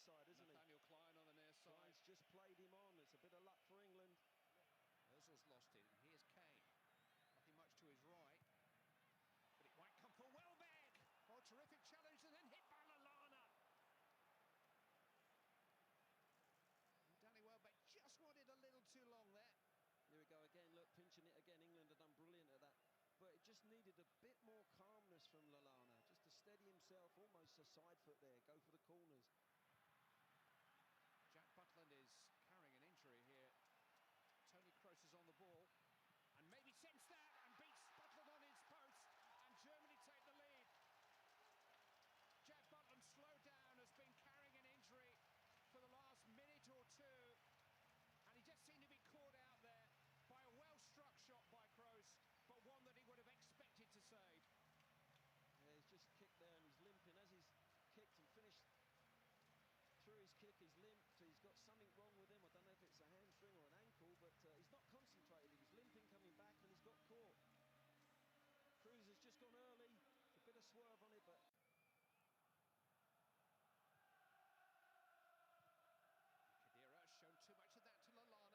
onside, isn't he? Klein on the near side. Klein's just played him on. It's a bit of luck for England. Ozil's lost it, and here's Kane. Nothing much to his right, but it might come for Welbeck. Oh, terrific challenge, and then hit by Lallana. And Danny Welbeck just wanted a little too long there. Here we go again, look, pinching it again. England have done brilliant at that. But it just needed a bit more calmness from Lallana, just to steady himself, almost a side foot there, go for the corners. Jack Butland is carrying an injury here. Tony Kroos is on the ball, and maybe sends that and beats Butland on his post, and Germany take the lead. Jack Butland slowed down, has been carrying an injury for the last minute or two, and he just seemed to be caught out there by a well-struck shot by Kroos, but one that he would have expected to save. Yeah, he's just kicked there and he's limping. As he's kicked and finished through his kick, he's limped. He's got something wrong with him. I don't know if it's a hamstring or an ankle, but he's not concentrated. He was limping coming back and he's got caught. Kroos has just gone early. It's a bit of swerve on it, but Khedira shown too much of that to Lallana. Kane. Now Henderson, he was aware of Welbeck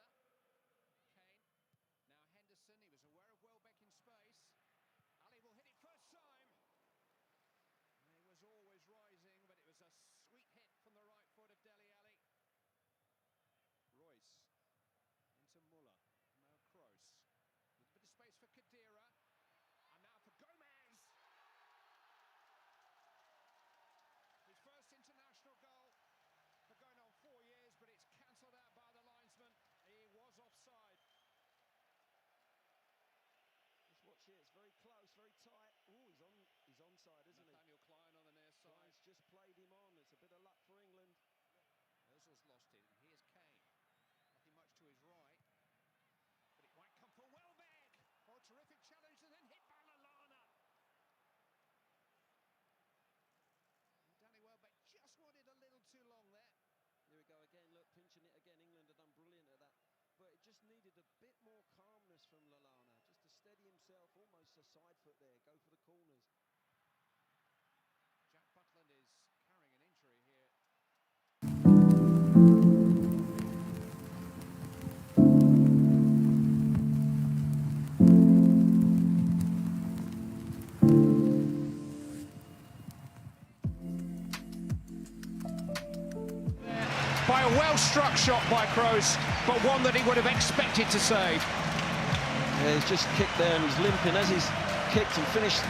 in space. Ali will hit it first time. He was always rising, but it was a sweet hit from the right foot of Dele Alli. Royce into Muller. Now Kroos. With a bit of space for Khedira. And now for Gomez. His first international goal for going on 4 years, but it's cancelled out by the linesman. He was offside. just watch here. It's very close, very tight. Oh, he's onside, isn't he? Klein on the near side. Klein's just played him on. It's a bit of luck for England. Ozil's lost it, and here's Kane. Nothing much to his right, but it might come for Welbeck. Oh, terrific challenge, and then hit by Lallana. And Danny Welbeck just wanted a little too long there. Here we go again, look, pinching it again. England have done brilliant at that. But it just needed a bit more calmness from Lallana, just to steady himself, almost a side foot there, go for the corners. Jack Butland is carrying an injury here. By a well-struck shot by Kroos, but one that he would have expected to save. Yeah, he's just kicked there and he's limping. As he's kicked and finished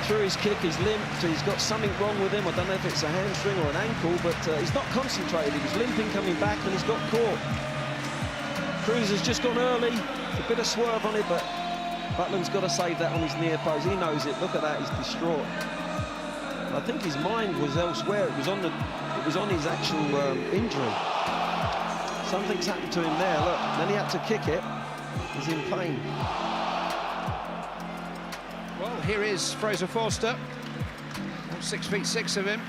through his kick, he's limped. He's got something wrong with him. I don't know if it's a hamstring or an ankle, but he's not concentrated. He was limping coming back and he's got caught. Kroos has just gone early. It's a bit of swerve on it, but Butland's got to save that on his near post. He knows it. Look at that, he's distraught. I think his mind was elsewhere. It was on his actual injury. Something's happened to him there. Look, then he had to kick it. He's in pain. Well, here is Fraser Forster. 6'6" of him.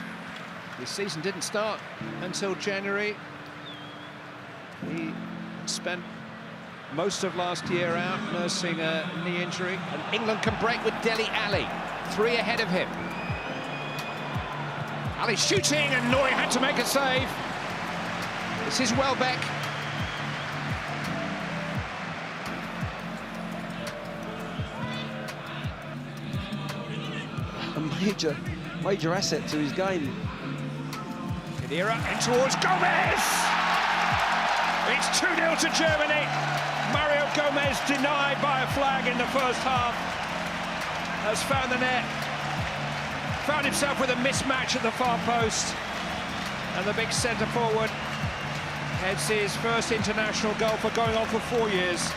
His season didn't start until January. He spent most of last year out nursing a knee injury. And England can break with Dele Alli, 3 ahead of him. Ali shooting, and Neuer had to make a save. This is Welbeck. A major asset to his game. Khedira in towards Gomez. It's 2-0 to Germany. Mario Gomez, denied by a flag in the first half, has found the net. Found himself with a mismatch at the far post, and the big centre forward heads his first international goal for going on for 4 years.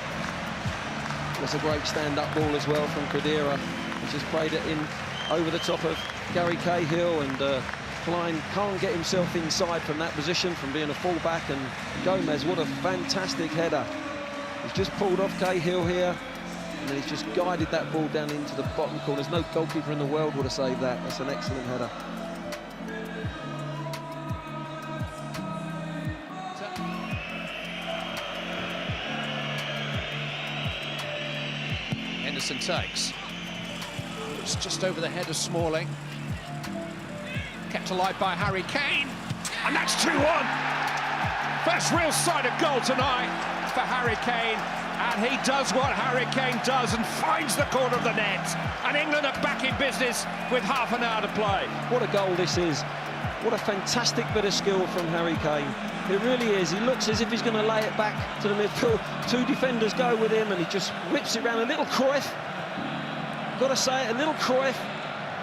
That's a great stand-up ball as well from Khedira. He just played it in over the top of Gary Cahill, and Klein can't get himself inside from that position, from being a full-back. And Gomez, what a fantastic header. He's just pulled off Cahill here, and then he's just guided that ball down into the bottom corners. No goalkeeper in the world would have saved that. That's an excellent header. Henderson takes. It's just over the head of Smalling. Kept alive by Harry Kane. And that's 2-1. First real sight of goal tonight for Harry Kane. And he does what Harry Kane does and finds the corner of the net. And England are back in business with half an hour to play. What a goal this is. What a fantastic bit of skill from Harry Kane. It really is. He looks as if he's going to lay it back to the midfield. Two defenders go with him and he just whips it around. A little Cruyff. Got to say it, a little Cruyff.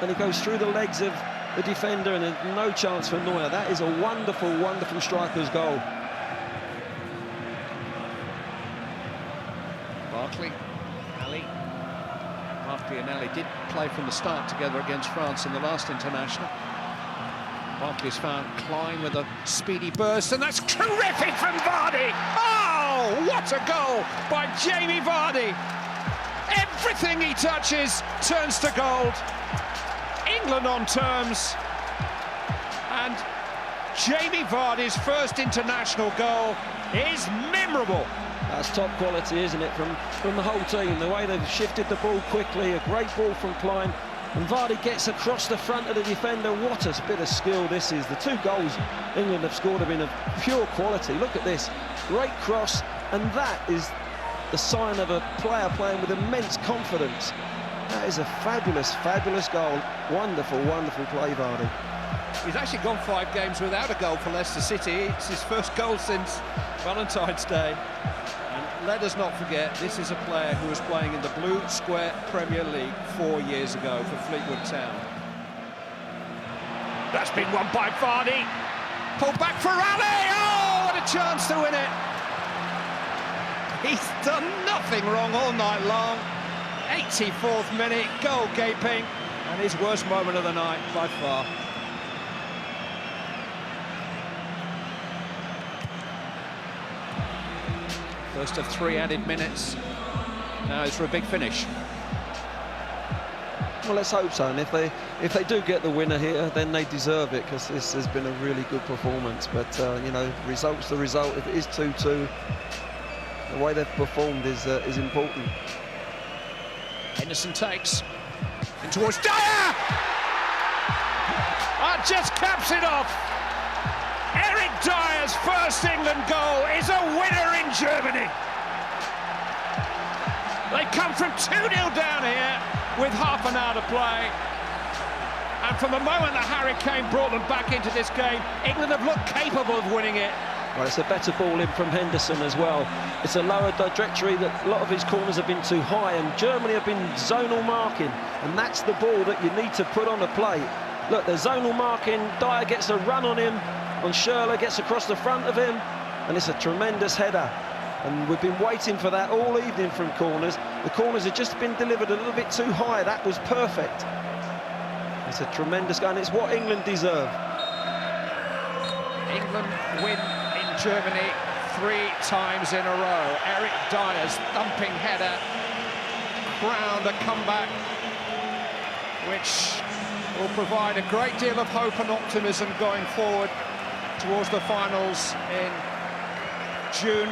And he goes through the legs of the defender and there's no chance for Neuer. That is a wonderful, wonderful striker's goal. Barkley, Ali. Barkley and Ali did play from the start together against France in the last international. Barkley's found Klein with a speedy burst, and that's terrific from Vardy! Oh, what a goal by Jamie Vardy! Everything he touches turns to gold. England on terms, and Jamie Vardy's first international goal is memorable. That's top quality, isn't it, from the whole team? The way they've shifted the ball quickly, a great ball from Klein, and Vardy gets across the front of the defender. What a bit of skill this is. The two goals England have scored have been of pure quality. Look at this, great cross, and that is the sign of a player playing with immense confidence. That is a fabulous, fabulous goal. Wonderful, wonderful play, Vardy. He's actually gone 5 games without a goal for Leicester City. It's his first goal since Valentine's Day. And let us not forget, this is a player who was playing in the Blue Square Premier League 4 years ago for Fleetwood Town. That's been won by Vardy. Pulled back for Ali. Oh, what a chance to win it. He's done nothing wrong all night long. 84th minute, goal gaping, and his worst moment of the night by far. First of 3 added minutes. Now it's for a big finish. Well, let's hope so, and if they do get the winner here, then they deserve it, because this has been a really good performance. But you know, result's the result. If it is 2-2, the way they've performed is important. Henderson takes in towards Dyer. Just caps it off. Eric Dyer's first England goal is a winner in Germany. They come from 2-0 down here with half an hour to play. And from the moment that Harry Kane brought them back into this game, England have looked capable of winning it. Well, it's a better ball in from Henderson as well. It's a lower trajectory, that a lot of his corners have been too high, and Germany have been zonal marking, and that's the ball that you need to put on the plate. Look, they're zonal marking, Dyer gets a run on him, and Schürrle gets across the front of him, and it's a tremendous header. And we've been waiting for that all evening from corners. The corners have just been delivered a little bit too high. That was perfect. It's a tremendous goal, and it's what England deserve. England win in Germany 3 times in a row. Eric Dyer's thumping header crowned a comeback which will provide a great deal of hope and optimism going forward towards the finals in June.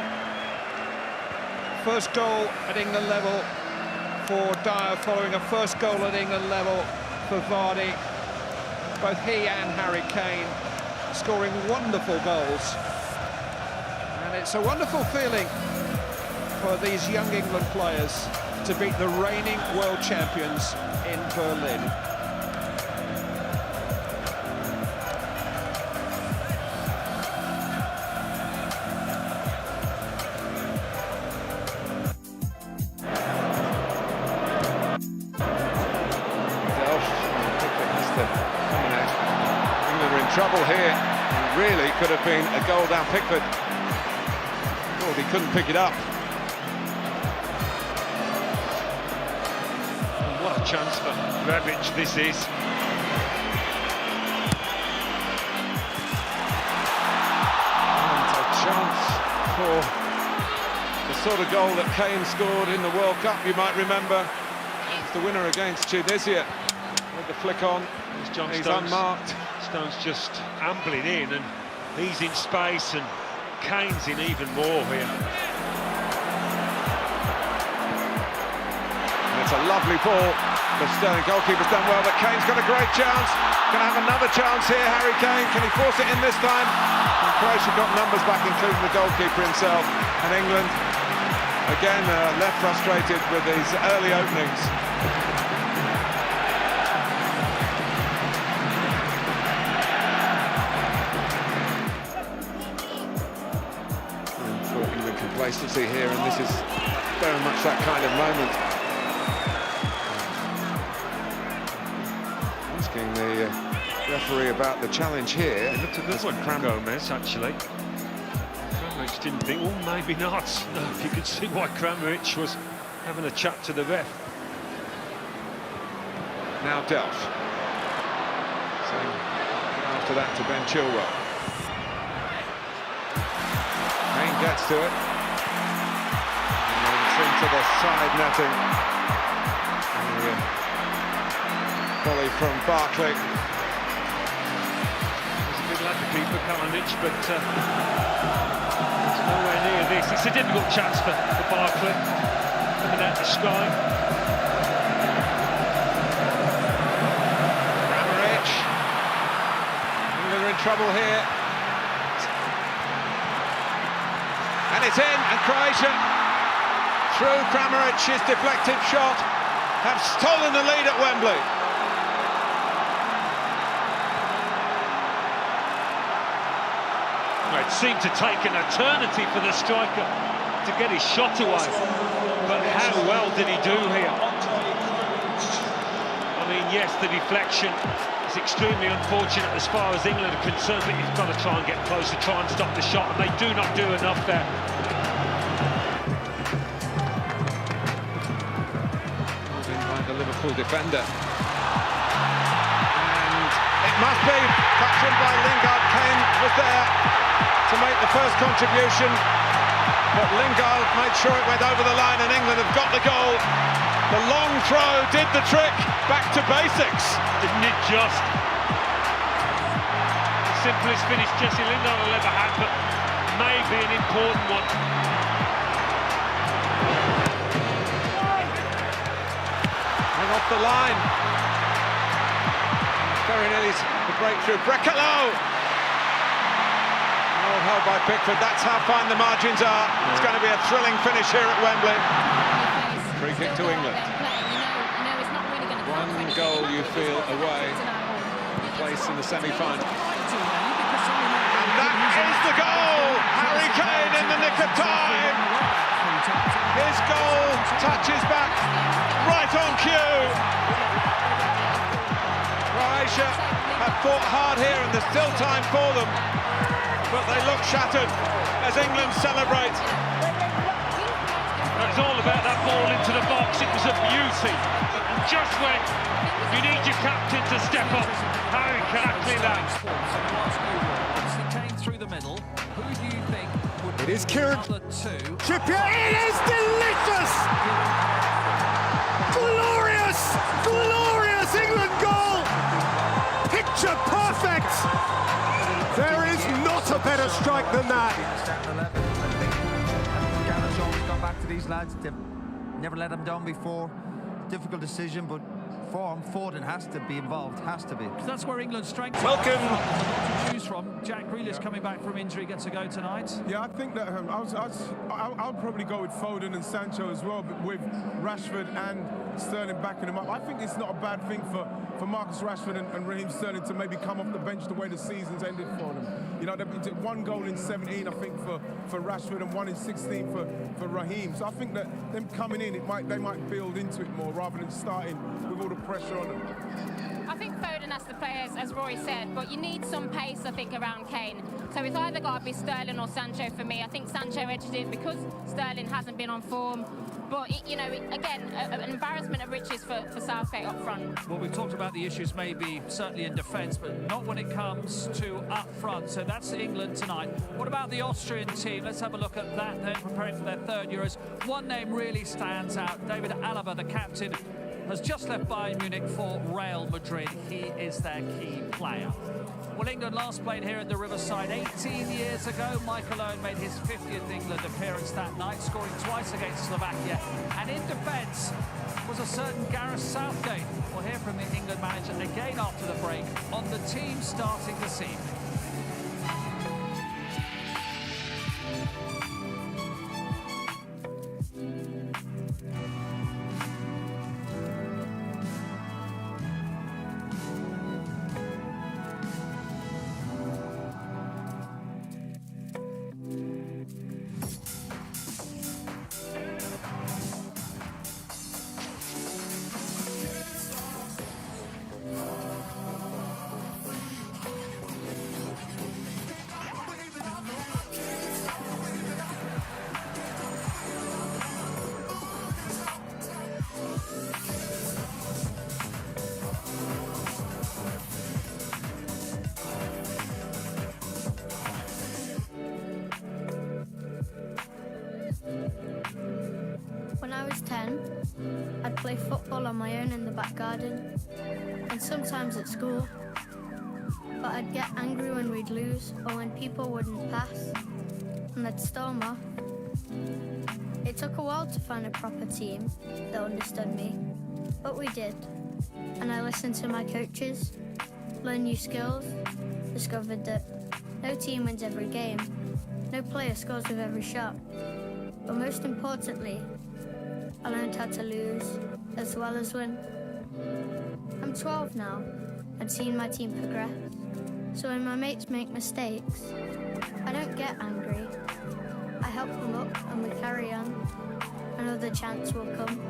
First goal at England level for Dyer, following a first goal at England level for Vardy. Both he and Harry Kane scoring wonderful goals. And it's a wonderful feeling for these young England players to beat the reigning world champions in Berlin. England are in trouble here. Really could have been a goal down Pickford. Thought he couldn't pick it up. And what a chance for Rebic this is. And a chance for the sort of goal that Kane scored in the World Cup, you might remember. It's the winner against Tunisia. With the flick on, he's unmarked. Stones just ambling in, and he's in space, and Kane's in even more here. And it's a lovely ball. The Sterling goalkeeper's done well, but Kane's got a great chance. Going to have another chance here, Harry Kane. Can he force it in this time? And Croatia got numbers back, including the goalkeeper himself. And England, again, left frustrated with these early openings. And for England complacency here, and this is very much that kind of moment. Asking the referee about the challenge here. It looked a good one from Gomez, actually. Kramaric didn't think, well, maybe not. No, you could see why Kramaric was having a chat to the ref. Now Delph. Saying after that to Ben Chilwell. Kane gets to it. And it's into the side netting. And volley from Barkley. He's a good lad, the keeper, Kalinic, but it's nowhere near this. It's a difficult chance for Barkley, coming out the sky. Kramaric. England are in trouble here. And it's in, and Croatia, through Kramaric's deflected shot, have stolen the lead at Wembley. It seemed to take an eternity for the striker to get his shot away. But how well did he do here? I mean, yes, the deflection is extremely unfortunate as far as England are concerned, but you've got to try and get closer, try and stop the shot, and they do not do enough there. In by the Liverpool defender. And it must be touched in by Lingard. Kane was there to make the first contribution, but Lingard made sure it went over the line, and England have got the goal. The long throw did the trick. Back to basics. Didn't it just? The simplest finish Jesse Lingard will ever have, but maybe an important one. And off the line. Very nearly the breakthrough. Brekalo! Oh, held by Pickford. That's how fine the margins are. Yeah. It's going to be a thrilling finish here at Wembley. Free kick to England. One goal you feel away, place in the semi-final. And that is the goal! Harry Kane in the nick of time! His goal touches back right on cue. Croatia have fought hard here and there's still time for them, but they look shattered as England celebrate. It was all about that ball into the box. It was a beauty. And just when you need your captain to step up, Harry exactly that. Came through the middle. Who do you think would it is Kieran Trippier? It is delicious! Glorious! Glorious England goal! Picture perfect! There is not a better strike than that. Gone back to these lads. They've never let them down before. Difficult decision, but Foden has to be involved. Has to be. That's where England's strength. Welcome. To choose from. Jack Grealish coming back from injury gets a go tonight. Yeah, I think that I'll probably go with Foden and Sancho as well, but with Rashford and Sterling backing him up. I think it's not a bad thing for Marcus Rashford and Raheem Sterling to maybe come off the bench the way the season's ended for them. You know, they've one goal in 17, I think, for Rashford, and 1 in 16 for Raheem. So I think that them coming in, they might build into it more rather than starting with all the pressure on them. I think Foden has to play, as Roy said, but you need some pace, I think, around Kane. So it's either got to be Sterling or Sancho for me. I think Sancho edged it because Sterling hasn't been on form. But, again, an embarrassment of riches for Southgate up front. Well, we've talked about the issues maybe certainly in defence, but not when it comes to up front. So that's England tonight. What about the Austrian team? Let's have a look at that. They're preparing for their third Euros. One name really stands out, David Alaba, the captain. has just left Bayern Munich for Real Madrid. He is their key player. Well, England last played here at the Riverside 18 years ago. Michael Owen made his 50th England appearance that night, scoring twice against Slovakia. And in defence was a certain Gareth Southgate. We'll hear from the England manager again after the break on the team starting this evening. When I was 10, I'd play football on my own in the back garden, and sometimes at school. But I'd get angry when we'd lose, or when people wouldn't pass, and I'd storm off. It took a while to find a proper team that understood me, but we did. And I listened to my coaches, learned new skills, discovered that no team wins every game, no player scores with every shot. But most importantly, I learned how to lose as well as win. I'm 12 now and seen my team progress. So when my mates make mistakes, I don't get angry. I help them up and we carry on. Another chance will come.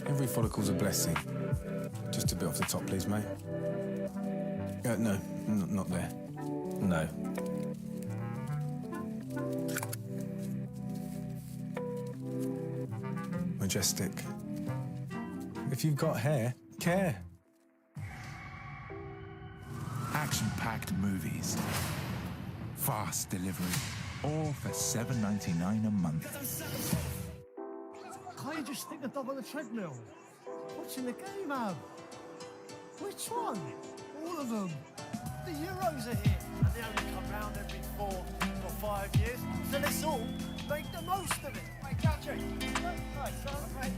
Every follicle's a blessing. Just a bit off the top, please, mate. No, not there. No. Majestic. If you've got hair, care. Action-packed movies. Fast delivery. All for $7.99 a month. Can't you just stick the dog on the treadmill? Watching the game, Ab. Which one? All of them. The Euros are here, and they only come round every 4 or 5 years, so let's all make the most of it. Right, catch it. Right, son, right.